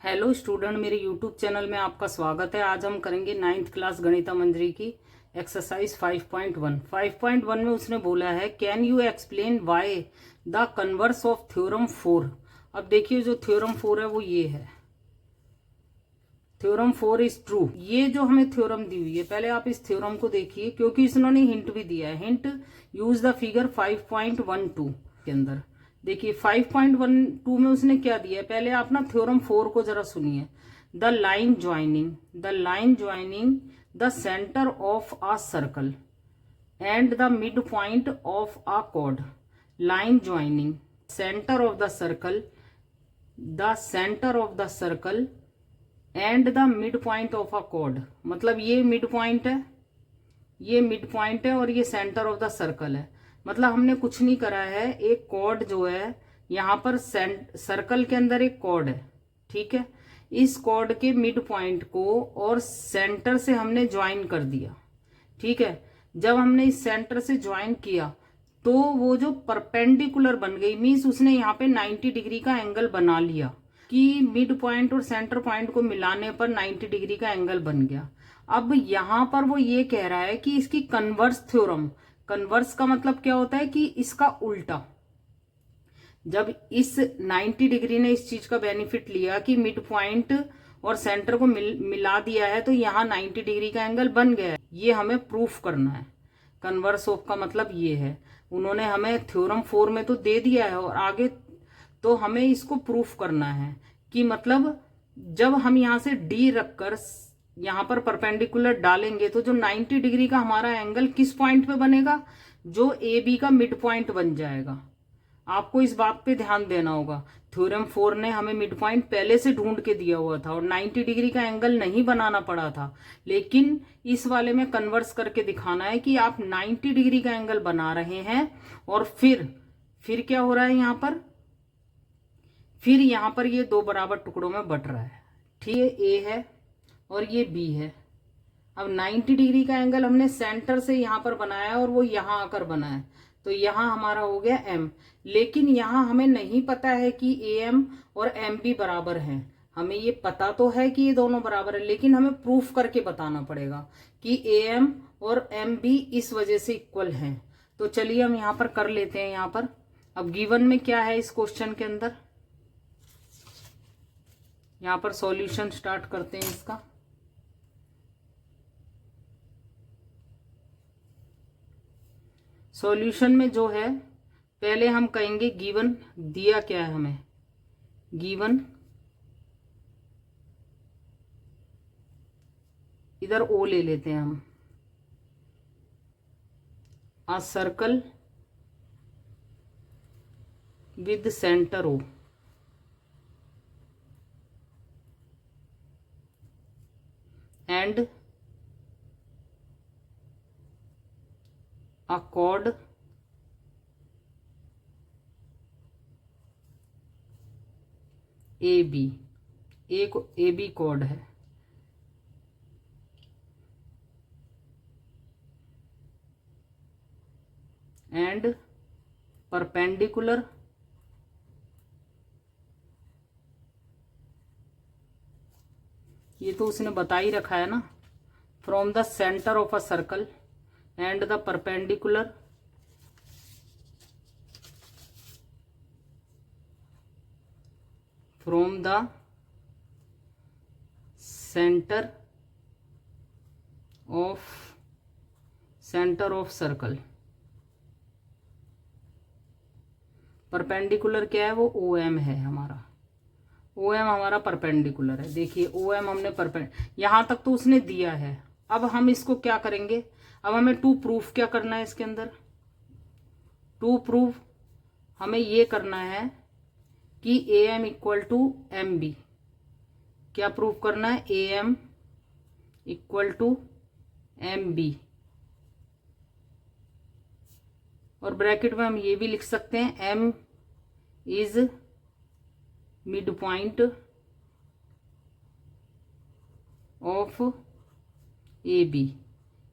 Hello student, मेरे YouTube channel में आपका स्वागत है। आज हम करेंगे 9th क्लास गणिता मंजरी की एक्सरसाइज 5.1। 5.1 में उसने बोला है can you explain why the converse of theorem 4। अब देखिए जो थ्योरम 4 है वो ये है, थ्योरम 4 इज ट्रू। ये जो हमें थ्योरम दी हुई है, पहले आप इस थ्योरम को देखिए क्योंकि इन्होंने हिंट भी दिया है। हिंट यूज द फिगर 5.12 के अंदर। देखिए 5.12 में उसने क्या दिया है, पहले आप ना थ्योरम 4 को जरा सुनिए। The line joining the centre of a circle and the mid point of a cord. Line joining centre of the circle and the mid point of a cord. मतलब ये मिड पॉइंट है, ये mid point है और ये centre of the circle है। मतलब हमने कुछ नहीं करा है, एक कॉर्ड जो है यहाँ पर सर्कल के अंदर एक कॉर्ड है, ठीक है। इस कॉर्ड के मिड पॉइंट को और सेंटर से हमने ज्वाइन कर दिया, ठीक है। जब हमने इस सेंटर से ज्वाइन किया तो वो जो परपेंडिकुलर बन गई, मीन्स उसने यहाँ पे 90 डिग्री का एंगल बना लिया कि मिड पॉइंट और सेंटर पॉइंट को मिलाने पर 90 डिग्री का एंगल बन गया। अब यहां पर वो ये कह रहा है कि इसकी कन्वर्स थ्योरम, कन्वर्स का मतलब क्या होता है कि इसका उल्टा। जब इस 90 डिग्री ने इस चीज का बेनिफिट लिया कि मिड पॉइंट और सेंटर को मिला दिया है तो यहाँ 90 डिग्री का एंगल बन गया है। ये हमें प्रूफ करना है। कन्वर्स ऑफ का मतलब ये है, उन्होंने हमें थ्योरम 4 में तो दे दिया है और आगे तो हमें इसको प्रूफ करना है कि मतलब जब हम यहां से डी रखकर यहां पर परपेंडिकुलर डालेंगे तो जो 90 डिग्री का हमारा एंगल किस पॉइंट पे बनेगा, जो ए बी का मिड पॉइंट बन जाएगा। आपको इस बात पे ध्यान देना होगा। थ्योरम 4 ने हमें मिड पॉइंट पहले से ढूंढ के दिया हुआ था और 90 डिग्री का एंगल नहीं बनाना पड़ा था, लेकिन इस वाले में कन्वर्स करके दिखाना है कि आप 90 डिग्री का एंगल बना रहे हैं और फिर क्या हो रहा है यहाँ पर, फिर यहां पर ये दो बराबर टुकड़ों में बट रहा है, ठीक है। ए है और ये बी है। अब 90 डिग्री का एंगल हमने सेंटर से यहां पर बनाया और वो यहां आकर बना है, तो यहां हमारा हो गया एम। लेकिन यहां हमें नहीं पता है कि ए एम और एम बी बराबर हैं। हमें ये पता तो है कि ये दोनों बराबर है, लेकिन हमें प्रूफ करके बताना पड़ेगा कि ए एम और एम बी इस वजह से इक्वल हैं। तो चलिए हम यहां पर कर लेते हैं। यहां पर अब गिवन में क्या है इस क्वेश्चन के अंदर, यहां पर सॉल्यूशन स्टार्ट करते हैं इसका। सॉल्यूशन में जो है पहले हम कहेंगे गिवन दिया क्या है हमें। गिवन इधर ओ ले लेते हैं हम। A circle with centre O and a chord A B, A B chord है एंड परपेंडिकुलर ये तो उसने बता ही रखा है ना, from the centre of a circle and the perpendicular from the center of circle। Perpendicular क्या है, वो ओ एम है हमारा। ओ एम हमारा परपेंडिकुलर है। देखिए ओ एम हमने यहां तक तो उसने दिया है। अब हम इसको क्या करेंगे, अब हमें टू प्रूफ क्या करना है इसके अंदर। टू प्रूफ हमें ये करना है कि A M equal to M B. क्या प्रूफ करना है, A M equal to M B. और ब्रैकेट में हम ये भी लिख सकते हैं M is mid point of A B.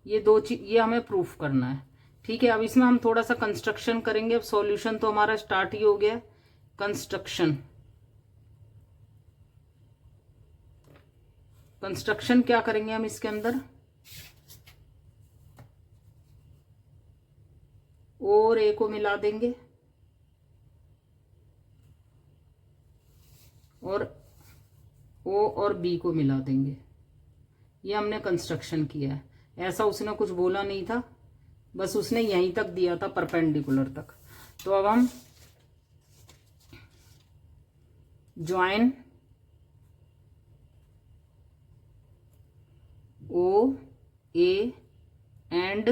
ये दो चीज ये हमें प्रूफ करना है, ठीक है। अब इसमें हम थोड़ा सा कंस्ट्रक्शन करेंगे। अब सॉल्यूशन तो हमारा स्टार्ट ही हो गया। कंस्ट्रक्शन कंस्ट्रक्शन क्या करेंगे हम इसके अंदर, ओ और ए को मिला देंगे और ओ और बी को मिला देंगे। ये हमने कंस्ट्रक्शन किया है। ऐसा उसने कुछ बोला नहीं था, बस उसने यहीं तक दिया था परपेंडिकुलर तक। तो अब हम join O A and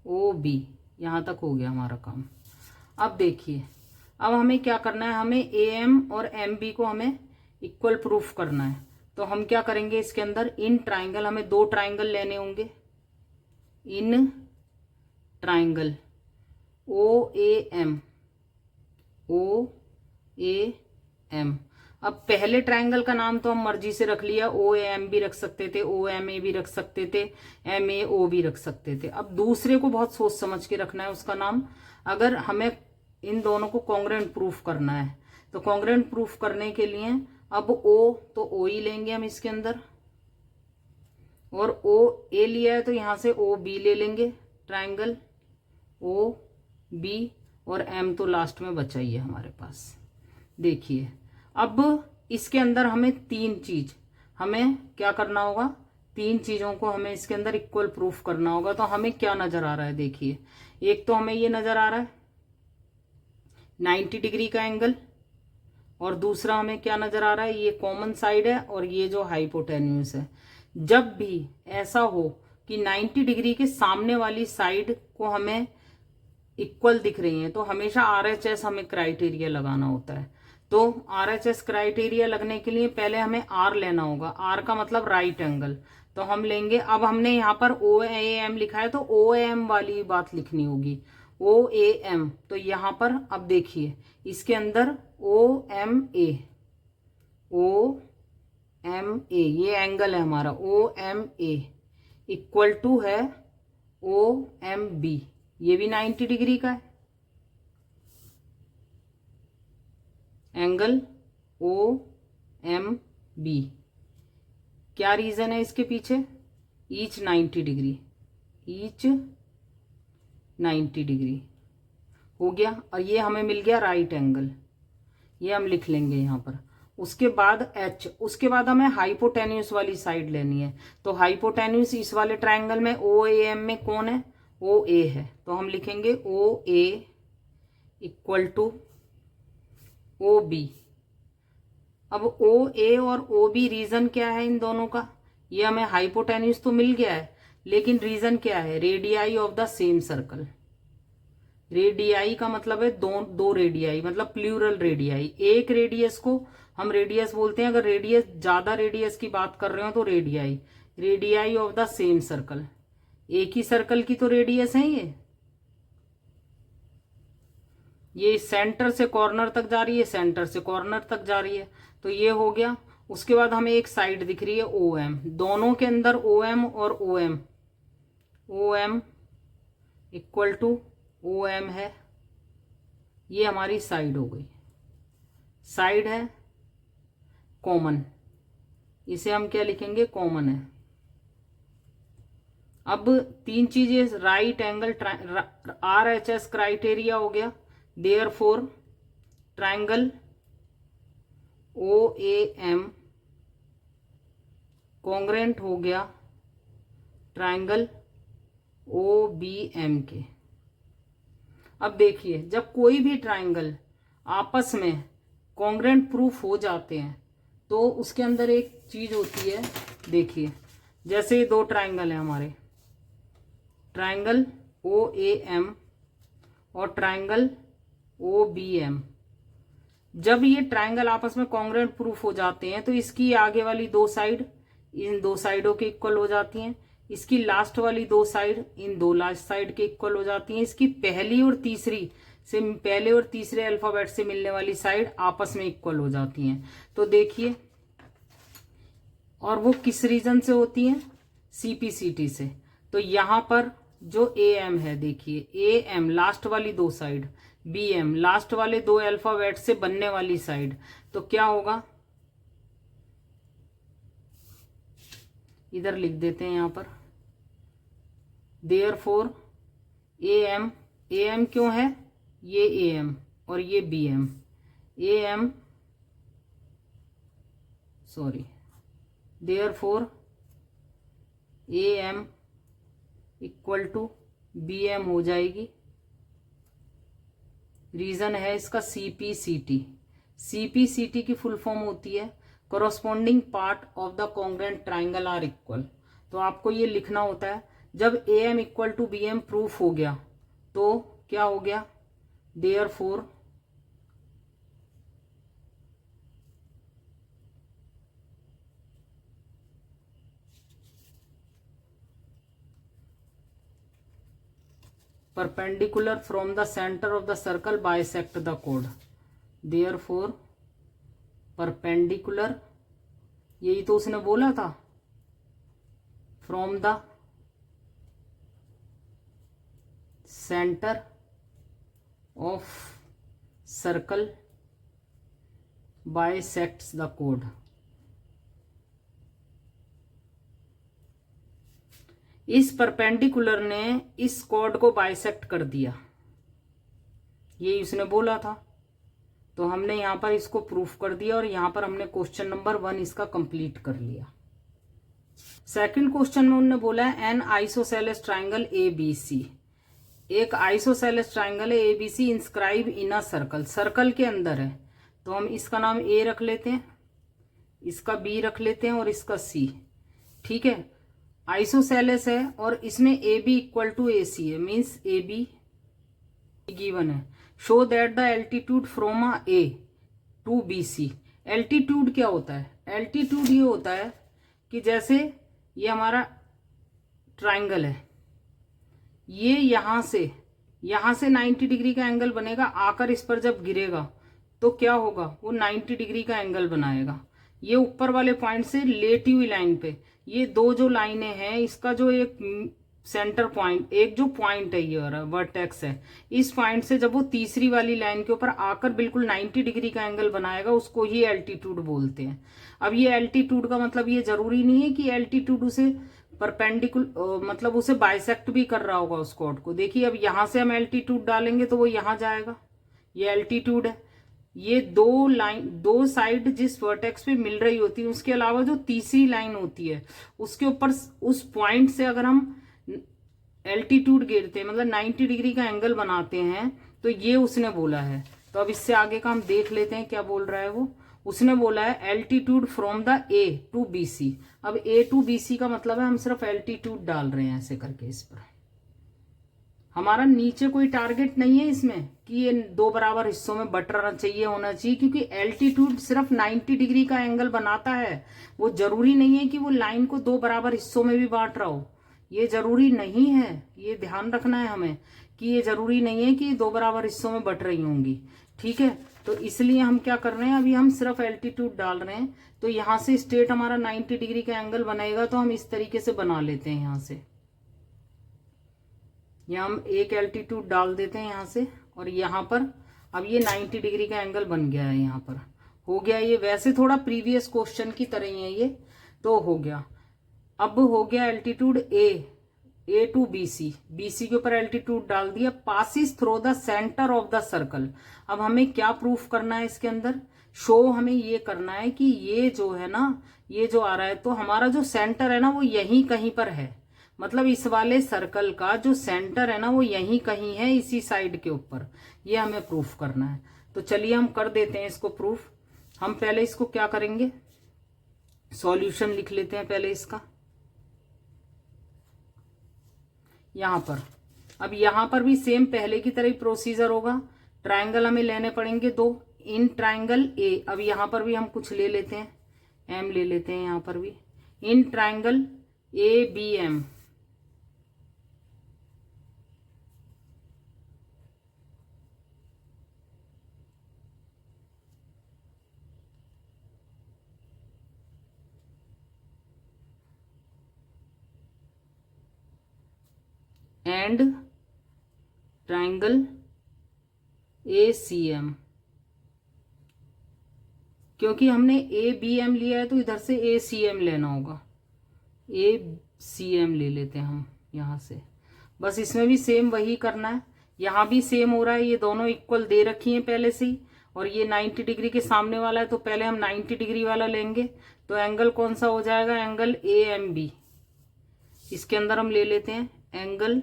O B, यहां तक हो गया हमारा काम। अब देखिए, अब हमें क्या करना है, हमें ए एम और एम बी को हमें इक्वल प्रूफ करना है। तो हम क्या करेंगे, इसके अंदर इन ट्राइंगल, हमें दो ट्राइंगल लेने होंगे। In triangle O A M, O A M. अब पहले ट्राइंगल का नाम तो हम मर्जी से रख लिया, ओ ए एम भी रख सकते थे, ओ एम ए भी रख सकते थे, एम ए ओ भी रख सकते थे। अब दूसरे को बहुत सोच समझ के रखना है उसका नाम। अगर हमें इन दोनों को कॉन्ग्रुएंट प्रूफ करना है, तो कॉन्ग्रुएंट प्रूफ करने के लिए अब ओ तो ओ ही लेंगे हम इसके अंदर, और ओ ए लिया है तो यहां से ओ बी ले लेंगे, ट्राइंगल ओ बी, और एम तो लास्ट में बचा ही है हमारे पास। देखिए, अब इसके अंदर हमें तीन चीज, हमें क्या करना होगा, तीन चीजों को हमें इसके अंदर इक्वल प्रूफ करना होगा। तो हमें क्या नजर आ रहा है, देखिए, एक तो हमें ये नजर आ रहा है 90 डिग्री का एंगल, और दूसरा हमें क्या नजर आ रहा है, ये कॉमन साइड है और ये जो हाइपोटेन्यूस है। जब भी ऐसा हो कि 90 डिग्री के सामने वाली साइड को हमें इक्वल दिख रही है, तो हमेशा RHS हमें क्राइटेरिया लगाना होता है। तो RHS क्राइटेरिया लगने के लिए पहले हमें R लेना होगा। R का मतलब राइट एंगल। तो हम लेंगे, अब हमने यहाँ पर OAM लिखा है तो OAM वाली बात लिखनी होगी, OAM। तो यहाँ पर अब देखिए, इसके अंदर OMA, OMA ये एंगल है हमारा, OMA इक्वल टू है OMB, ये भी 90 डिग्री का है एंगल OMB। क्या रीजन है इसके पीछे, ईच 90 डिग्री, ईच 90 डिग्री हो गया। और ये हमें मिल गया राइट एंगल, ये हम लिख लेंगे यहाँ पर। उसके बाद H, उसके बाद हमें हाइपोटेन्यूस वाली साइड लेनी है। तो हाइपोटेन्यूस इस वाले ट्राइंगल में OAM में कौन है, OA है। तो हम लिखेंगे OA इक्वल टू OB। अब OA और OB रीजन क्या है इन दोनों का, ये हमें हाइपोटेन्यूस तो मिल गया है, लेकिन रीजन क्या है, radii of the same circle. Radii का मतलब है दो रेडियाई, मतलब प्लूरल रेडियाई। एक रेडियस को हम रेडियस बोलते हैं, अगर रेडियस ज्यादा रेडियस की बात कर रहे हो तो radii, radii of the same circle. एक ही सर्कल की तो रेडियस है ये सेंटर से कॉर्नर तक जा रही है, सेंटर से कॉर्नर तक जा रही है, तो ये हो गया। उसके बाद हमें एक साइड दिख रही है OM, दोनों के अंदर OM और OM इक्वल टू OM है, ये हमारी साइड हो गई। साइड है कॉमन, इसे हम क्या लिखेंगे, कॉमन है। अब तीन चीजें, राइट एंगल, RHS क्राइटेरिया हो गया, देयरफॉर ट्राइंगल OAM कॉन्ग्रुएंट हो गया ट्राइंगल OBM के। अब देखिए, जब कोई भी ट्राइंगल आपस में कॉन्ग्रुएंट प्रूफ हो जाते हैं तो उसके अंदर एक चीज होती है, देखिए, जैसे ये दो ट्राइंगल है हमारे, ट्राइंगल OAM और ट्राइंगल OBM। जब ये ट्राइंगल आपस में कॉन्ग्रुएंट प्रूफ हो जाते हैं तो इसकी आगे वाली दो साइड इन दो साइडों के इक्वल हो जाती हैं, इसकी लास्ट वाली दो साइड इन दो लास्ट साइड के इक्वल हो जाती हैं, इसकी पहली और तीसरी से, पहले और तीसरे अल्फाबेट से मिलने वाली साइड आपस में इक्वल हो जाती हैं। तो देखिए, और वो किस रीजन से होती हैं, CPCT से। तो यहां पर जो AM है, देखिए AM लास्ट वाली दो साइड, BM लास्ट वाले दो अल्फाबेट से बनने वाली साइड, तो क्या होगा, इधर लिख देते हैं यहाँ पर, देयरफॉर ए एम क्यों है, ये ए एम और ये B M, A M sorry, therefore A M equal to B M हो जाएगी। रीजन है इसका सीपीसीटी। सीपीसीटी की फुल फॉर्म होती है corresponding part of the congruent triangle are equal. तो आपको ये लिखना होता है, जब A M equal to B M proof हो गया तो क्या हो गया, therefore perpendicular from the center of the circle bisect the chord, therefore perpendicular, यही तो उसने बोला था, from the center of circle bisects the chord। इस परपेंडिकुलर ने इस कॉर्ड को बाइसेक्ट कर दिया, यही उसने बोला था। तो हमने यहां पर इसको प्रूफ कर दिया और यहां पर हमने क्वेश्चन नंबर 1 इसका कंप्लीट कर लिया। सेकंड क्वेश्चन में उन्होंने बोला है an isosceles triangle A B C, एक आइसोसेलेस ट्राइंगल है A B C inscribe in a circle, circle के अंदर है। तो हम इसका नाम ए रख लेते हैं, इसका बी रख लेते हैं और इसका सी। ठीक है, आइसोसेलेस है और इसमें A B equal to A C है, मीन्स ए बी गिवन है। Show that the altitude from a A to B C. Altitude क्या होता है, एल्टीट्यूड ये होता है कि जैसे ये हमारा ट्राइंगल है, ये यहां से 90 डिग्री का एंगल बनेगा, आकर इस पर जब गिरेगा तो क्या होगा, वो 90 डिग्री का एंगल बनाएगा। ये ऊपर वाले पॉइंट से लेटी हुई लाइन पे ये दो जो लाइनें हैं, इसका जो एक सेंटर पॉइंट, एक जो पॉइंट है ये वर्टेक्स है, इस पॉइंट से जब वो तीसरी वाली लाइन के ऊपर आकर बिल्कुल 90 डिग्री का एंगल बनाएगा, उसको ही एल्टीट्यूड बोलते हैं। अब ये एल्टीट्यूड का मतलब ये जरूरी नहीं है कि एल्टीट्यूड उसे परपेंडिकुलर मतलब उसे बाइसेक्ट भी कर रहा होगा उस कॉर्ड को। देखिए अब यहां से हम एल्टीट्यूड डालेंगे तो वो यहां जाएगा, ये एल्टीट्यूड है। ये दो साइड जिस वर्टेक्स पे मिल रही होती है, उसके अलावा जो तीसरी लाइन होती है उसके ऊपर उस पॉइंट से अगर हम एल्टीट्यूड गिरते हैं, मतलब 90 डिग्री का एंगल बनाते हैं, तो ये उसने बोला है। तो अब इससे आगे का हम देख लेते हैं क्या बोल रहा है वो। उसने बोला है altitude from the A to B C. अब ए टू बी सी का मतलब है हम सिर्फ एल्टीट्यूड डाल रहे हैं ऐसे करके इस पर। हमारा नीचे कोई टारगेट नहीं है इसमें कि ये दो बराबर हिस्सों में बटना चाहिए होना चाहिए, क्योंकि एल्टीट्यूड सिर्फ 90 डिग्री का एंगल बनाता है। वो जरूरी नहीं है कि वो लाइन को दो बराबर हिस्सों में भी बांट रहा हो, ये जरूरी नहीं है। ये ध्यान रखना है हमें कि ये जरूरी नहीं है कि दो बराबर हिस्सों में बट रही होंगी। ठीक है, तो इसलिए हम क्या कर रहे हैं, अभी हम सिर्फ एल्टीट्यूड डाल रहे हैं। तो यहां से स्ट्रेट हमारा 90 डिग्री का एंगल बनेगा, तो हम इस तरीके से बना लेते हैं। यहां से हम एक एल्टीट्यूड डाल देते हैं यहां से, और यहां पर अब ये 90 डिग्री का एंगल बन गया है, यहां पर हो गया। ये वैसे थोड़ा प्रीवियस क्वेश्चन की तरह ही है ये, तो हो गया। अब हो गया altitude A to B C के ऊपर एल्टीट्यूड डाल दिया, passes through the centre of the circle. अब हमें क्या प्रूफ करना है इसके अंदर, शो हमें ये करना है कि ये जो है ना, ये जो आ रहा है, तो हमारा जो सेंटर है ना वो यहीं कहीं पर है। मतलब इस वाले सर्कल का जो सेंटर है ना वो यहीं कहीं है, इसी साइड के ऊपर। ये हमें प्रूफ करना है। तो चलिए हम कर देते हैं इसको प्रूफ। हम पहले इसको क्या करेंगे, सॉल्यूशन लिख लेते हैं पहले इसका यहां पर। अब यहां पर भी सेम पहले की तरह ही प्रोसीजर होगा। ट्राइंगल हमें लेने पड़ेंगे दो, इन ट्राइंगल ए। अब यहां पर भी हम कुछ ले लेते हैं, एम ले लेते हैं यहां पर भी, in triangle A B M. And triangle A C M. क्योंकि हमने ए बी एम लिया है तो इधर से ए सी एम लेना होगा। ACM ले लेते हैं हम यहाँ से। बस इसमें भी सेम वही करना है, यहाँ भी सेम हो रहा है, ये दोनों इक्वल दे रखी हैं पहले से ही, और ये 90 डिग्री के सामने वाला है तो पहले हम 90 डिग्री वाला लेंगे। तो एंगल कौन सा हो जाएगा, एंगल AMB। इसके अंदर हम ले लेते हैं एंगल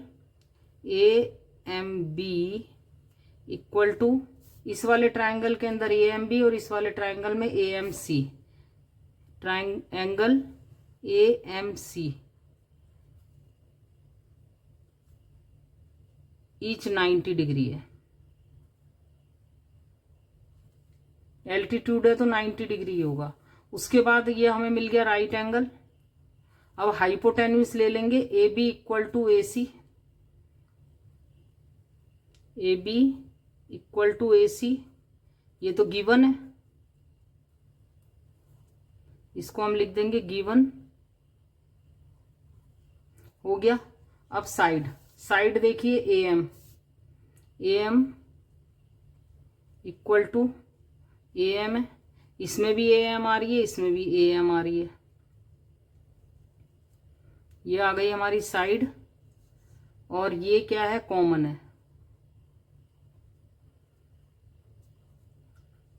AMB इक्वल टू, इस वाले ट्रायंगल के अंदर AMB और इस वाले ट्रायंगल में AMC, angle AMC each 90 degree है। एल्टीट्यूड है तो 90 डिग्री होगा। उसके बाद ये हमें मिल गया राइट एंगल। अब हाइपोटेन्यूज ले लेंगे, AB equal to AC, AB equal to AC, ये तो गिवन है, इसको हम लिख देंगे गिवन, हो गया। अब साइड देखिए AM इक्वल टू AM है, इसमें भी AM आ रही है, इसमें भी AM आ रही है, ये आ गई हमारी साइड। और ये क्या है, कॉमन है,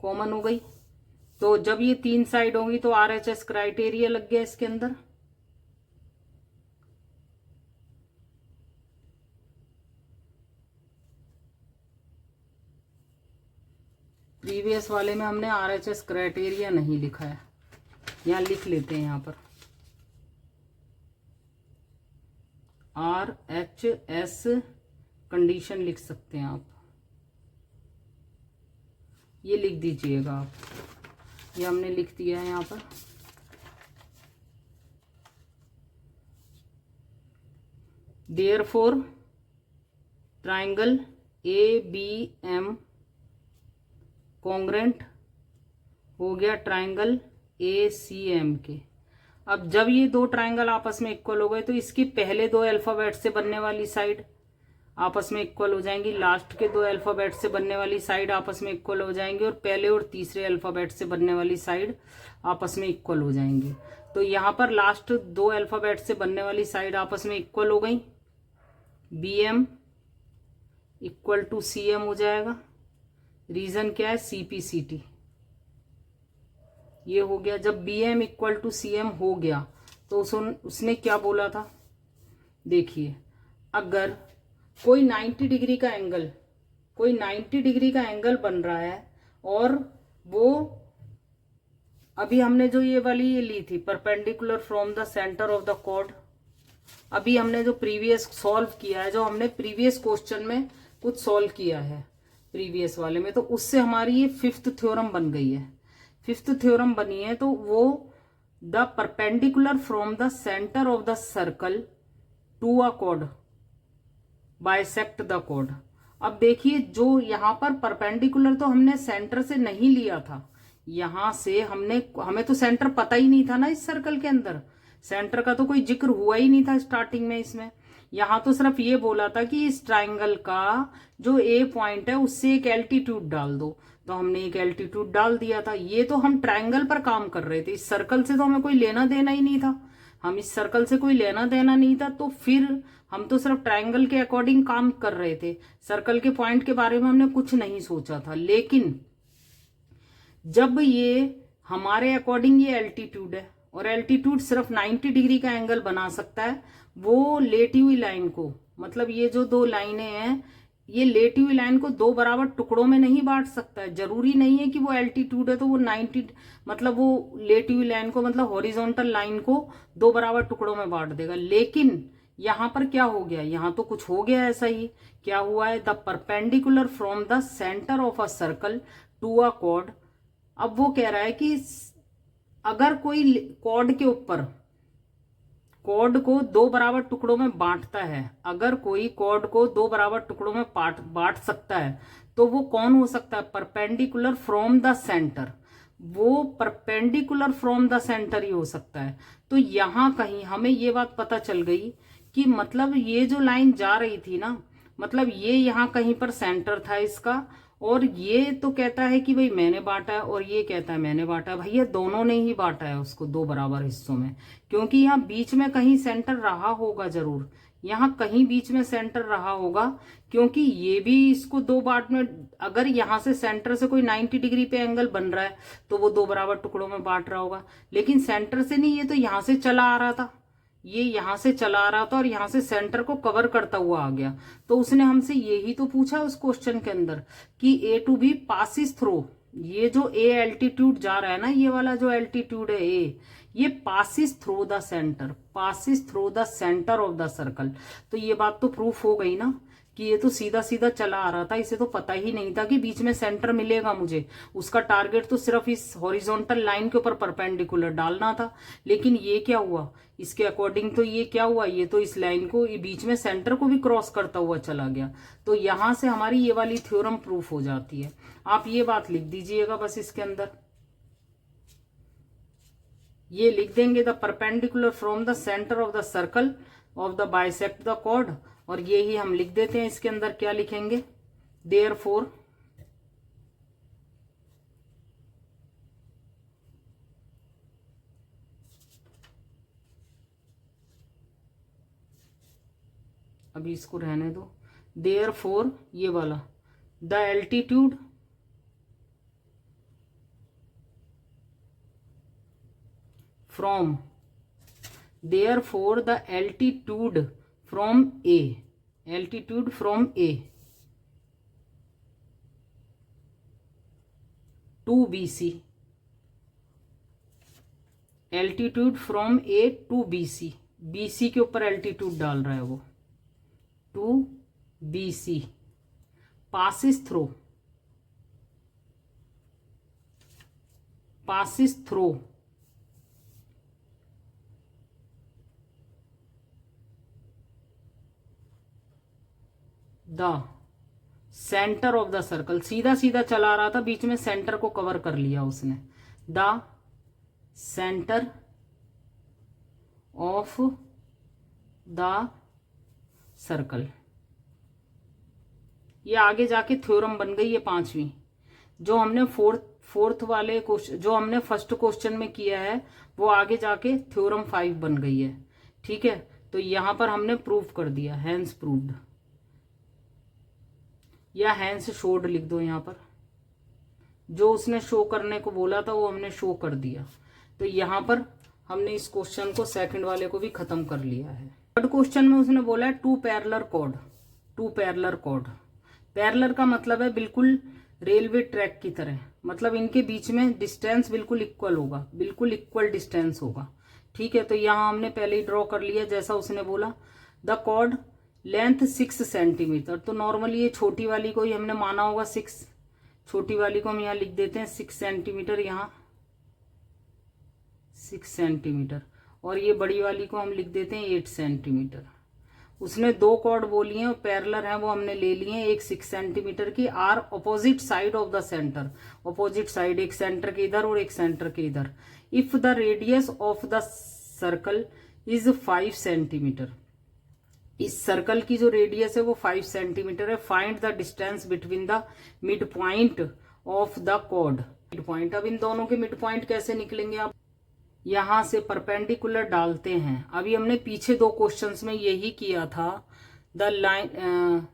कॉमन हो गई। तो जब ये 3 साइड होंगी तो RHS क्राइटेरिया लग गया इसके अंदर। प्रीवियस वाले में हमने RHS क्राइटेरिया नहीं लिखा है, यहाँ लिख लेते हैं, यहाँ पर RHS कंडीशन लिख सकते हैं आप, ये लिख दीजिएगा आप, ये हमने लिख दिया है यहाँ पर। देयरफॉर ट्राइंगल ABM कॉन्ग्रेंट हो गया ट्राइंगल ACM के। अब जब ये दो ट्राइंगल आपस में इक्वल हो गए तो इसकी पहले दो अल्फाबेट से बनने वाली साइड आपस में इक्वल हो जाएंगी, लास्ट के दो अल्फाबेट से बनने वाली साइड आपस में इक्वल हो जाएंगी, और पहले और तीसरे अल्फाबेट से बनने वाली साइड आपस में इक्वल हो जाएंगी। तो यहाँ पर लास्ट दो अल्फाबेट से बनने वाली साइड आपस में इक्वल हो गई, BM इक्वल टू CM हो जाएगा। रीजन क्या है, CPCT, ये हो गया। जब BM इक्वल टू CM हो गया तो उसने क्या बोला था, देखिए अगर कोई 90 डिग्री का एंगल बन रहा है, और वो अभी हमने जो ये वाली ये ली थी perpendicular from the centre of the chord, अभी हमने जो प्रीवियस सॉल्व किया है, जो हमने प्रीवियस क्वेश्चन में कुछ सॉल्व किया है प्रीवियस वाले में, तो उससे हमारी ये 5th थ्योरम बन गई है। 5th थ्योरम बनी है, तो वो the perpendicular from the centre of the circle to a chord bisect the chord. अब देखिए जो यहाँ पर परपेंडिकुलर तो हमने सेंटर से नहीं लिया था, यहां से हमें तो सेंटर पता ही नहीं था ना, इस सर्कल के अंदर सेंटर का तो कोई जिक्र हुआ ही नहीं था स्टार्टिंग में इसमें। यहाँ तो सिर्फ ये बोला था कि इस ट्राइंगल का जो A पॉइंट है उससे एक एल्टीट्यूड डाल दो, तो हमने एक एल्टीट्यूड डाल दिया था। ये तो हम ट्राइंगल पर काम कर रहे थे, इस सर्कल से तो हमें कोई लेना देना ही नहीं था, हम इस सर्कल से कोई लेना देना नहीं था, तो फिर हम तो सिर्फ ट्राइंगल के अकॉर्डिंग काम कर रहे थे, सर्कल के पॉइंट के बारे में हमने कुछ नहीं सोचा था। लेकिन जब ये हमारे अकॉर्डिंग ये एल्टीट्यूड है, और एल्टीट्यूड सिर्फ 90 डिग्री का एंगल बना सकता है, वो लेटी हुई लाइन को, मतलब ये जो दो लाइनें हैं, ये लेटी हुई लाइन को दो बराबर टुकड़ों में नहीं बांट सकता है। जरूरी नहीं है कि वो एल्टीट्यूड है तो वो 90, मतलब वो लेटी हुई लाइन को, मतलब हॉरिजॉन्टल लाइन को दो बराबर टुकड़ों में बांट देगा। लेकिन यहां पर क्या हो गया, यहां तो कुछ हो गया ऐसा ही, क्या हुआ है, the perpendicular from the centre of a circle to a chord. अब वो कह रहा है कि अगर कोई कॉर्ड के ऊपर कॉर्ड को दो बराबर टुकड़ों में बांटता है, अगर कोई कॉर्ड को दो बराबर टुकड़ों में बांट सकता है, तो वो कौन हो सकता है, परपेंडिकुलर फ्रॉम द सेंटर, वो परपेंडिकुलर फ्रॉम द सेंटर ही हो सकता है। तो यहां कहीं हमें ये बात पता चल गई कि मतलब ये जो लाइन जा रही थी ना, मतलब ये यहाँ कहीं पर सेंटर था इसका, और ये तो कहता है कि भाई मैंने बांटा है, और ये कहता है मैंने बांटा है। भैया दोनों ने ही बांटा है उसको दो बराबर हिस्सों में, क्योंकि यहाँ बीच में कहीं सेंटर रहा होगा जरूर, यहाँ कहीं बीच में सेंटर रहा होगा, क्योंकि ये भी इसको दो पार्ट में, अगर यहाँ से सेंटर से कोई 90 डिग्री पे एंगल बन रहा है तो वो दो बराबर टुकड़ों में बांट रहा होगा, लेकिन सेंटर से नहीं, ये तो यहाँ से चला आ रहा था, ये यहाँ से चला आ रहा था और यहाँ से सेंटर को कवर करता हुआ आ गया। तो उसने हमसे यही तो पूछा उस क्वेश्चन के अंदर कि ए टू बी पासिस थ्रू, ये जो ए एल्टीट्यूड जा रहा है ना, ये वाला जो एल्टीट्यूड है ए, ये passes through the centre, passes through the centre of the circle. तो ये बात तो प्रूफ हो गई ना कि ये तो सीधा सीधा चला आ रहा था, इसे तो पता ही नहीं था कि बीच में सेंटर मिलेगा मुझे। उसका टारगेट तो सिर्फ इस हॉरिजॉन्टल लाइन के ऊपर परपेंडिकुलर डालना था, लेकिन ये क्या हुआ, इसके अकॉर्डिंग तो ये क्या हुआ, ये तो इस लाइन को, ये बीच में सेंटर को भी क्रॉस करता हुआ चला गया। तो यहां से हमारी ये वाली थ्योरम प्रूफ हो जाती है। आप ये बात लिख दीजिएगा बस इसके अंदर, ये लिख देंगे the perpendicular from the centre of the circle of the bisect the chord, और ये ही हम लिख देते हैं इसके अंदर, क्या लिखेंगे, देयरफॉर अभी इसको रहने दो, देयरफॉर ये वाला the altitude from, therefore the altitude from A, altitude from A to B C, altitude from A to B C, B C के ऊपर एल्टीट्यूड डाल रहा है वो, to B C, passes through, passes through the centre of the circle, सीधा सीधा चला रहा था, बीच में सेंटर को कवर कर लिया उसने, the centre of the circle. ये आगे जाके थ्योरम बन गई है पांचवी, जो हमने फोर्थ वाले क्वेश्चन, जो हमने फर्स्ट क्वेश्चन में किया है, वो आगे जाके थ्योरम 5 बन गई है। ठीक है, तो यहां पर हमने प्रूफ कर दिया, हैंस प्रूव्ड, या हैंस शोड लिख दो यहां पर, जो उसने शो करने को बोला था वो हमने शो कर दिया। तो यहां पर हमने इस क्वेश्चन को, सेकंड वाले को भी खत्म कर लिया है। थर्ड क्वेश्चन में उसने बोला है two parallel chord, two parallel chord, parallel का मतलब है बिल्कुल रेलवे ट्रैक की तरह, मतलब इनके बीच में डिस्टेंस बिल्कुल इक्वल होगा, बिल्कुल इक्वल डिस्टेंस होगा। ठीक है, तो यहां हमने पहले ही ड्रॉ कर लिया जैसा उसने बोला। द कॉर्ड लेंथ 6 सेंटीमीटर, तो नॉर्मली ये छोटी वाली को ही हमने माना होगा 6, छोटी वाली को हम यहाँ लिख देते हैं 6 सेंटीमीटर, यहाँ 6 सेंटीमीटर, और ये बड़ी वाली को हम लिख देते हैं 8 सेंटीमीटर। उसने दो कॉर्ड बोली हैं और पैरेलल हैं, वो हमने ले लिए हैं, एक 6 सेंटीमीटर की, are opposite side of the centre, opposite side, एक सेंटर के इधर और एक सेंटर के इधर। If the radius of the circle is 5 centimetre, इस सर्कल की जो रेडियस है वो 5 सेंटीमीटर है। Find the distance between the mid point of the chord, mid point, अब इन दोनों के मिड पॉइंट कैसे निकलेंगे आप, यहां से परपेंडिकुलर डालते हैं। अभी हमने पीछे दो क्वेश्चंस में यही किया था, the line,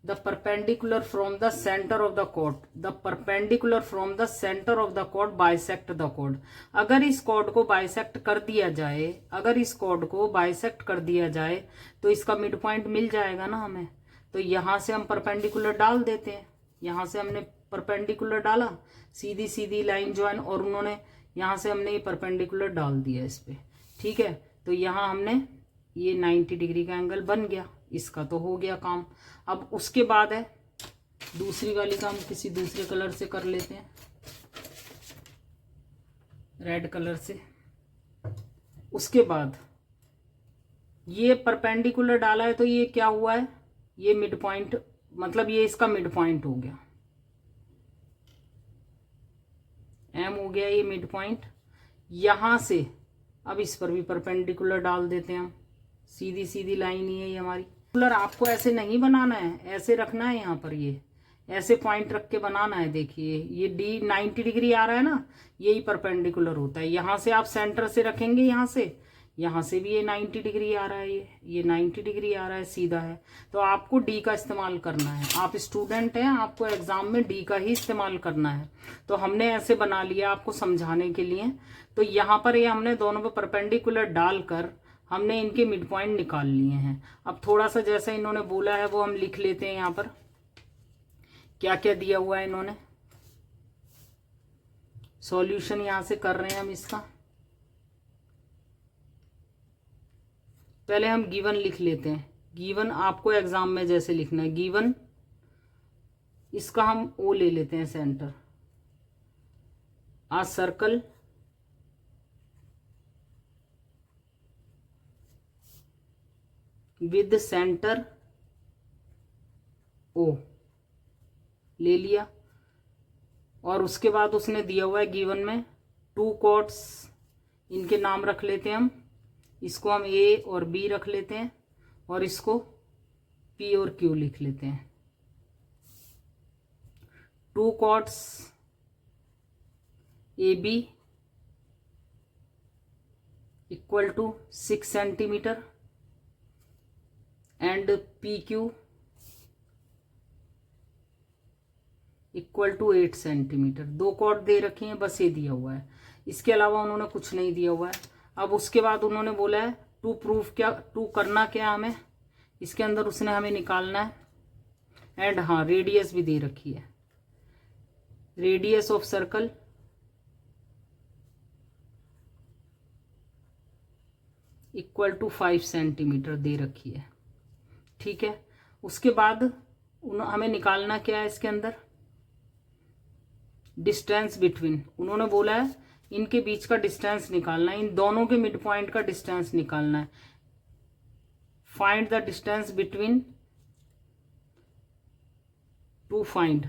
the perpendicular from the centre of the chord, the perpendicular from the centre of the chord bisect the chord. अगर इस कॉर्ड को बाइसेक्ट कर दिया जाए, अगर इस कॉर्ड को बाइसेक्ट कर दिया जाए तो इसका मिड पॉइंट मिल जाएगा ना हमें। तो यहां से हम परपेंडिकुलर डाल देते हैं, यहां से हमने परपेंडिकुलर डाला, सीधी सीधी लाइन ज्वाइन, और उन्होंने यहां से हमने ये परपेंडिकुलर डाल दिया इस पे। ठीक है, तो यहां हमने ये 90 डिग्री का एंगल बन गया, इसका तो हो गया काम। अब उसके बाद है दूसरी वाली का, हम किसी दूसरे कलर से कर लेते हैं, रेड कलर से। उसके बाद ये परपेंडिकुलर डाला है तो ये क्या हुआ है, ये मिड पॉइंट, मतलब ये इसका मिड पॉइंट हो गया, एम हो गया ये मिड पॉइंट। यहां से अब इस पर भी परपेंडिकुलर डाल देते हैं हम, सीधी सीधी लाइन ही है ये हमारी। परपेंडिकुलर आपको ऐसे नहीं बनाना है, ऐसे रखना है यहाँ पर, ये ऐसे पॉइंट रख के बनाना है। देखिए ये डी 90 डिग्री आ रहा है ना, यही परपेंडिकुलर होता है। यहाँ से आप सेंटर से रखेंगे, यहाँ से भी ये 90 डिग्री आ रहा है, ये 90 डिग्री आ रहा है, सीधा है। तो आपको डी का इस्तेमाल करना है। आप स्टूडेंट हैं, आपको एग्जाम में डी का ही इस्तेमाल करना है। तो हमने ऐसे बना लिया आपको समझाने के लिए। तो यहाँ पर ये हमने दोनों पे परपेंडिकुलर डालकर हमने इनके मिड पॉइंट निकाल लिए हैं। अब थोड़ा सा जैसा इन्होंने बोला है वो हम लिख लेते हैं। यहाँ पर क्या क्या दिया हुआ है इन्होंने, सॉल्यूशन यहां से कर रहे हैं हम इसका। पहले हम गिवन लिख लेते हैं। गिवन आपको एग्जाम में जैसे लिखना है, गिवन इसका हम ओ ले लेते हैं centre. A circle with centre O ले लिया। और उसके बाद उसने दिया हुआ है गिवन में 2 कॉर्ड्स, इनके नाम रख लेते हैं हम। इसको हम ए और बी रख लेते हैं और इसको पी और क्यू लिख लेते हैं। 2 chords A B equal to 6 centimetre and P Q equal to 8 centimetre. 2 chord दे रखी हैं, बस ये दिया हुआ है, इसके अलावा उन्होंने कुछ नहीं दिया हुआ है। अब उसके बाद उन्होंने बोला है टू प्रूफ, क्या टू करना क्या हमें, इसके अंदर उसने हमें निकालना है। एंड हाँ, रेडियस भी दे रखी है, radius of circle equal to 5 centimetre दे रखी है। ठीक है, उसके बाद हमें निकालना क्या है इसके अंदर, डिस्टेंस बिटवीन। उन्होंने बोला है इनके बीच का डिस्टेंस निकालना है, इन दोनों के मिड पॉइंट का डिस्टेंस निकालना है। Find the distance between, to find,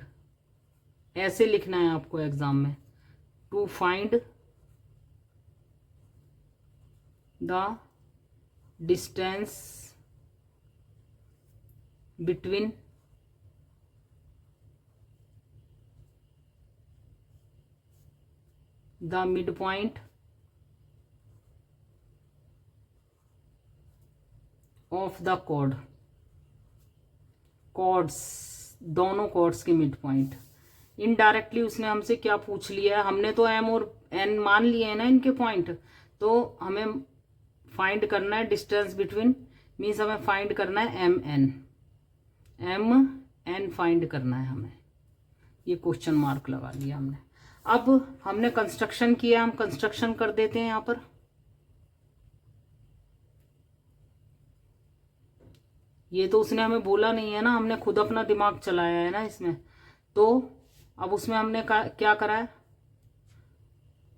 ऐसे लिखना है आपको एग्जाम में, to find the distance between the midpoint of the chord, chords, दोनों chords के मिड पॉइंट। इनडायरेक्टली उसने हमसे क्या पूछ लिया है, हमने तो एम और एन मान लिए हैं ना इनके पॉइंट, तो हमें फाइंड करना है डिस्टेंस बिटवीन, मीन्स हमें फाइंड करना है एम एन फाइंड करना है हमें। ये क्वेश्चन मार्क लगा लिया हमने। अब हमने कंस्ट्रक्शन किया, हम कंस्ट्रक्शन कर देते हैं यहां पर। ये तो उसने हमें बोला नहीं है ना, हमने खुद अपना दिमाग चलाया है ना इसमें। तो अब उसमें हमने क्या करा है,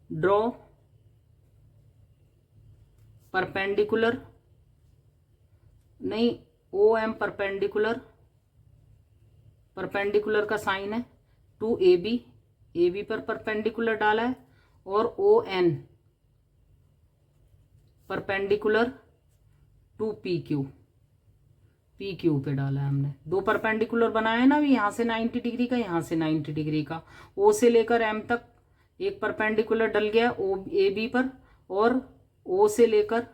ड्रॉ परपेंडिकुलर, नहीं ओ एम परपेंडिकुलर का साइन है टू ए बी पर परपेंडिकुलर डाला है, और O N perpendicular to P Q पे डाला है हमने। 2 परपेंडिकुलर बनाया है ना, अभी यहां से 90 डिग्री का, यहां से 90 डिग्री का, ओ से लेकर एम तक एक परपेंडिकुलर डल गया ओ ए बी पर, और ओ से लेकर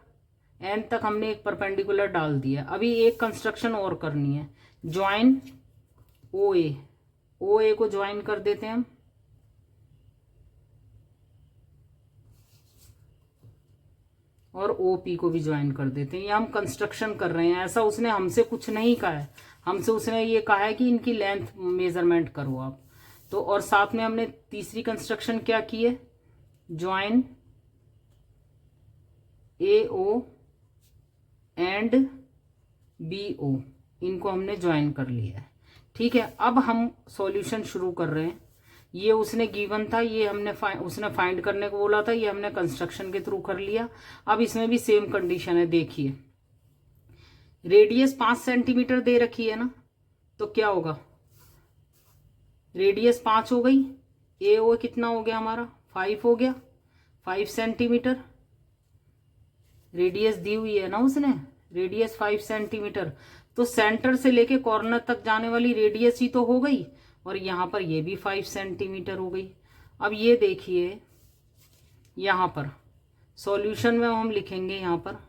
एन तक हमने एक परपेंडिकुलर डाल दिया। अभी एक कंस्ट्रक्शन और करनी है, ज्वाइन ओ ए को ज्वाइन कर देते हैं हम, और ओपी को भी ज्वाइन कर देते हैं। ये हम कंस्ट्रक्शन कर रहे हैं, ऐसा उसने हमसे कुछ नहीं कहा है, हमसे उसने ये कहा है कि इनकी लेंथ मेजरमेंट करो आप। तो और साथ में हमने तीसरी कंस्ट्रक्शन क्या की है, join A O and B O, इनको हमने ज्वाइन कर लिया है। ठीक है, अब हम सॉल्यूशन शुरू कर रहे हैं। ये उसने गिवन था, ये हमने उसने फाइंड करने को बोला था, ये हमने कंस्ट्रक्शन के थ्रू कर लिया। अब इसमें भी सेम कंडीशन है, देखिए रेडियस 5 सेंटीमीटर दे रखी है ना, तो क्या होगा, रेडियस 5 हो गई, ए ओ कितना हो गया हमारा, 5 हो गया, 5 सेंटीमीटर रेडियस दी हुई है ना उसने, रेडियस 5 सेंटीमीटर। तो सेंटर से लेके कॉर्नर तक जाने वाली रेडियस ही तो हो गई, और यहाँ पर ये भी 5 सेंटीमीटर हो गई। अब ये देखिए यहाँ पर सॉल्यूशन में हम लिखेंगे यहाँ पर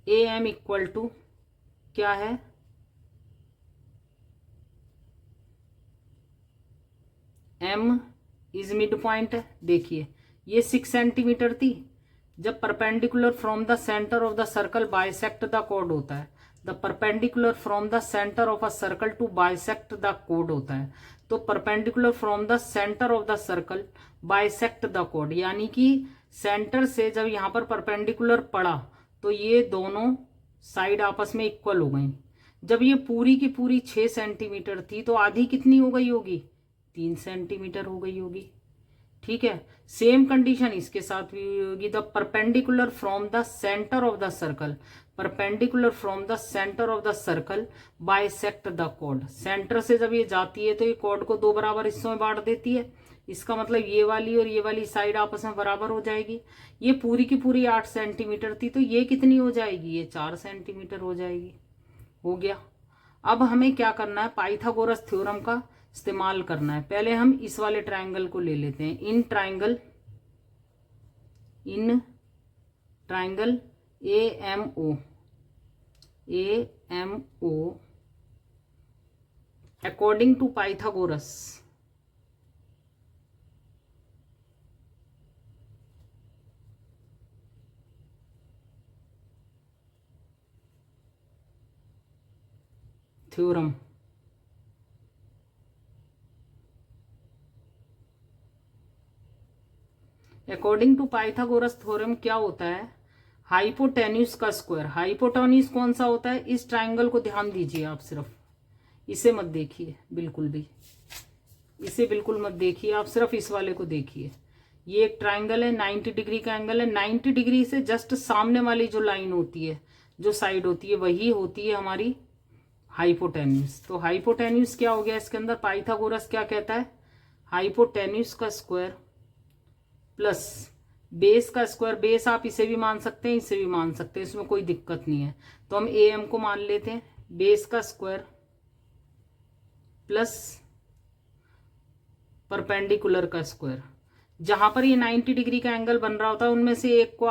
ए एम इक्वल टू क्या है, एम इज मिड पॉइंट है। देखिए ये 6 सेंटीमीटर थी, जब perpendicular from the centre of the circle bisect the कोड होता है, the perpendicular from the centre of a circle to bisect the कोड होता है। तो perpendicular from the centre of the circle bisect the कोड, यानी कि सेंटर से जब यहाँ पर परपेंडिकुलर पड़ा तो ये दोनों साइड आपस में इक्वल हो गई। जब ये पूरी की पूरी 6 सेंटीमीटर थी तो आधी कितनी हो गई होगी, 3 सेंटीमीटर हो गई होगी। ठीक है, सेम कंडीशन इसके साथ भी होगी। The perpendicular from the centre of the circle, perpendicular from the centre of the circle bisect the code. Centre से जब ये जाती है तो ये कोड को 2 बराबर हिस्सों में बांट देती है। इसका मतलब ये वाली और ये वाली साइड आपस में बराबर हो जाएगी। ये पूरी की पूरी 8 सेंटीमीटर थी तो ये कितनी हो जाएगी, ये 4 सेंटीमीटर हो जाएगी। हो गया। अब हमें क्या करना है, पाइथागोरस थ्योरम का इस्तेमाल करना है। पहले हम इस वाले ट्रायंगल को ले लेते हैं। In triangle A M O according to Pythagoras theorem, according to Pythagoras theorem क्या होता है, हाइपोटेन्यूज का स्क्वायर। हाइपोटेन्यूज कौन सा होता है, इस ट्रायंगल को ध्यान दीजिए आप, सिर्फ इसे मत देखिए, बिल्कुल भी इसे बिल्कुल मत देखिए, आप सिर्फ इस वाले को देखिए। ये एक ट्रायंगल है, 90 डिग्री का एंगल है। 90 डिग्री से जस्ट सामने वाली जो लाइन होती है, जो साइड होती है, वही होती है हमारी हाइपोटेन्यूज। तो हाइपोटेन्यूज क्या हो गया इसके अंदर, पाइथागोरस क्या कहता है, हाइपोटेन्यूज का स्क्वायर प्लस बेस का स्क्वायर। बेस आप इसे भी मान सकते हैं, इसे भी मान सकते हैं, इसमें कोई दिक्कत नहीं है। तो हम ए एम को मान लेते हैं, बेस का स्क्वायर प्लस परपेंडिकुलर का स्क्वायर। जहां पर ये 90 डिग्री का एंगल बन रहा होता है उनमें से एक को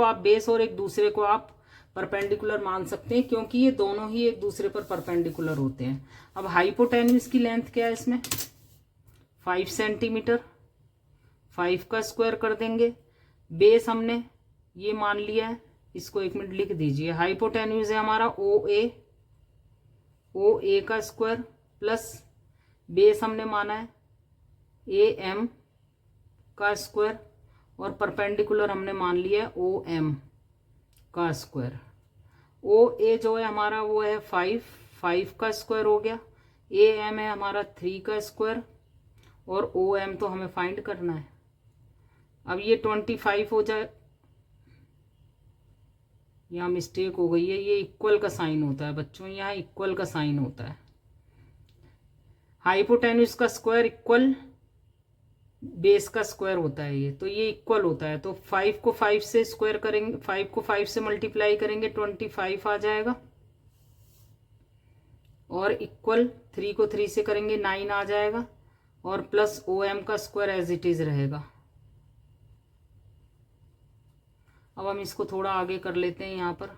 आप बेस और एक दूसरे को आप परपेंडिकुलर मान सकते हैं, क्योंकि ये दोनों ही एक दूसरे पर परपेंडिकुलर होते हैं। अब हाइपोटेन्यूज की लेंथ क्या है इसमें, 5 सेंटीमीटर। 5 का स्क्वायर कर देंगे, बेस हमने ये मान लिया है, इसको 1 मिनट लिख दीजिए। हाइपोटेन्यूज है हमारा ओ ए का स्क्वायर प्लस बेस हमने माना है ए एम का स्क्वायर और परपेंडिकुलर हमने मान लिया है ओ एम का स्क्वायर। ओ ए जो है हमारा वो है 5 का स्क्वायर हो गया। ए एम है हमारा 3 का स्क्वायर और ओ एम तो हमें फाइंड करना है। अब ये 25 हो जाए, यहाँ मिस्टेक हो गई है, ये इक्वल का साइन होता है बच्चों, यहाँ इक्वल का साइन होता है। हाइपोटेन्यूज का स्क्वायर इक्वल बेस का स्क्वायर होता है ये, तो ये इक्वल होता है। तो 5 को 5 से स्क्वायर करेंगे, 5 को 5 से मल्टीप्लाई करेंगे, 25 आ जाएगा। और इक्वल 3 को 3 से करेंगे 9 आ जाएगा, और प्लस ओ एम का स्क्वायर एज इट इज रहेगा। अब हम इसको थोड़ा आगे कर लेते हैं। यहाँ पर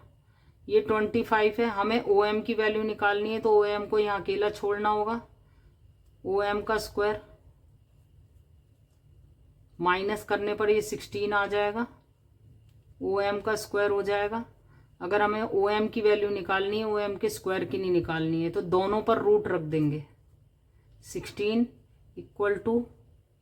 ये 25 है, हमें ओ एम की वैल्यू निकालनी है, तो ओ एम को यहाँ अकेला छोड़ना होगा। ओ एम का स्क्वायर माइनस करने पर ये 16 आ जाएगा, ओ एम का स्क्वायर हो जाएगा। अगर हमें ओ एम की वैल्यू निकालनी है, ओ एम के स्क्वायर की नहीं निकालनी है, तो दोनों पर रूट रख देंगे। 16 इक्वल टू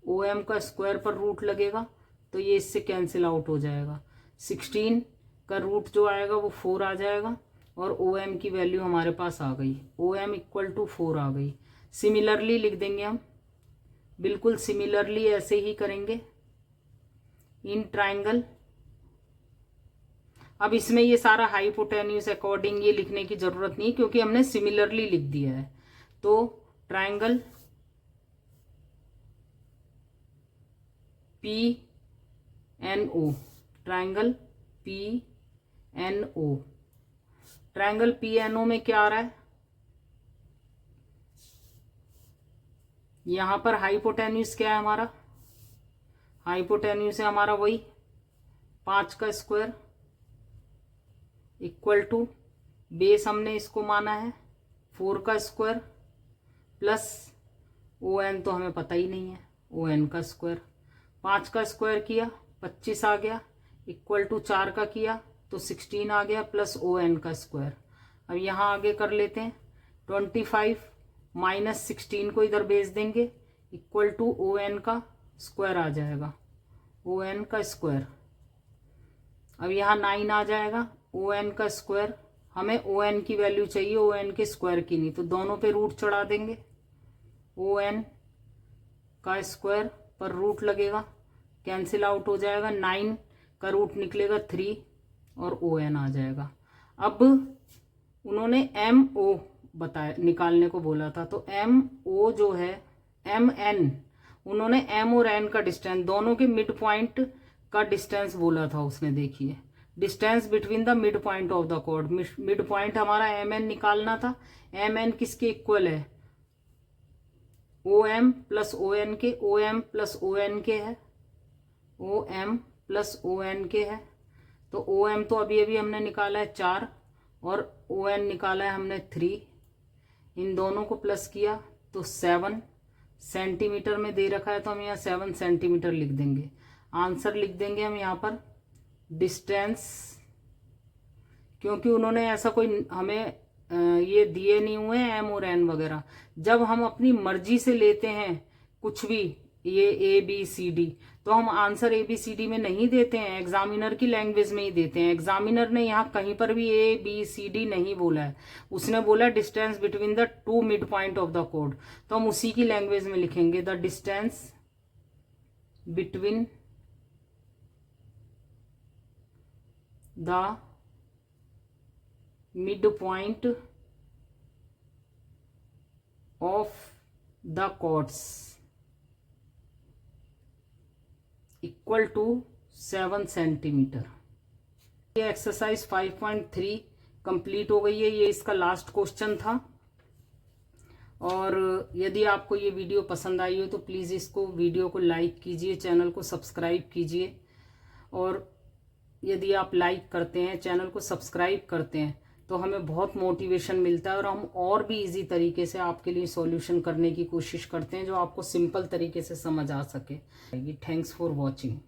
ओ एम का स्क्वायर पर रूट लगेगा, तो ये इससे कैंसिल आउट हो जाएगा। 16 का रूट जो आएगा वो 4 आ जाएगा, और ओ एम की वैल्यू हमारे पास आ गई, ओ एम इक्वल टू 4 आ गई। सिमिलरली लिख देंगे हम, बिल्कुल सिमिलरली ऐसे ही करेंगे इन ट्राइंगल। अब इसमें ये सारा हाइपोटेन्यूज अकॉर्डिंग ये लिखने की जरूरत नहीं, क्योंकि हमने सिमिलरली लिख दिया है। तो triangle P N O, triangle P N O, triangle P N O में क्या आ रहा है, यहाँ पर हाइपोटेन्यूज क्या है हमारा, हाइपोटेन्यूज है हमारा वही 5 का स्क्वायर इक्वल टू बेस हमने इसको माना है 4 का स्क्वायर प्लस ओ एन तो हमें पता ही नहीं है, ओ एन का स्क्वायर। 5 का स्क्वायर किया 25 आ गया इक्वल टू 4 का किया तो 16 आ गया प्लस ओ एन का स्क्वायर। अब यहाँ आगे कर लेते हैं 25 माइनस 16 को इधर भेज देंगे इक्वल टू ओ एन का स्क्वायर आ जाएगा, ओ एन का स्क्वायर। अब यहाँ 9 आ जाएगा, ओ एन का स्क्वायर, हमें ओ एन की वैल्यू चाहिए, ओ एन के स्क्वायर की नहीं, तो दोनों पे रूट चढ़ा देंगे। ओ एन का स्क्वायर पर रूट लगेगा, कैंसिल आउट हो जाएगा, 9 का रूट निकलेगा 3 और ओ एन आ जाएगा। अब उन्होंने एम ओ बताया निकालने को बोला था, तो एम ओ जो है एम एन, उन्होंने एम और एन का डिस्टेंस, दोनों के मिड पॉइंट का डिस्टेंस बोला था उसने। देखिए distance between the mid point of the chord, mid point हमारा एम एन निकालना था। एम एन किसके इक्वल है, O M plus O N के, O M plus O N के है, O M plus O N के है। तो ओ एम तो अभी अभी हमने निकाला है 4 और ओ एन निकाला है हमने 3, इन दोनों को प्लस किया तो 7 सेंटीमीटर में दे रखा है, तो हम यहाँ 7 सेंटीमीटर लिख देंगे। आंसर लिख देंगे हम यहाँ पर डिस्टेंस, क्योंकि उन्होंने ऐसा कोई हमें ये दिए नहीं हुए हैं एम और एन वगैरह। जब हम अपनी मर्जी से लेते हैं कुछ भी, ये ए बी सी डी, तो हम answer A B C D में नहीं देते हैं, एग्जामिनर की लैंग्वेज में ही देते हैं। एग्जामिनर ने यहाँ कहीं पर भी ए बी सी डी नहीं बोला है, उसने बोला distance between the 2 mid point of the कोड, तो हम उसी की लैंग्वेज में लिखेंगे the distance between the mid point of the chords equal to 7 centimetre. ये एक्सरसाइज 5.3 कंप्लीट हो गई है, ये इसका लास्ट क्वेश्चन था। और यदि आपको ये वीडियो पसंद आई हो तो प्लीज़ इसको वीडियो को लाइक कीजिए, चैनल को सब्सक्राइब कीजिए। और यदि आप लाइक करते हैं, चैनल को सब्सक्राइब करते हैं, तो हमें बहुत मोटिवेशन मिलता है और हम और भी इजी तरीके से आपके लिए सॉल्यूशन करने की कोशिश करते हैं जो आपको सिंपल तरीके से समझ आ सके। Thanks for watching.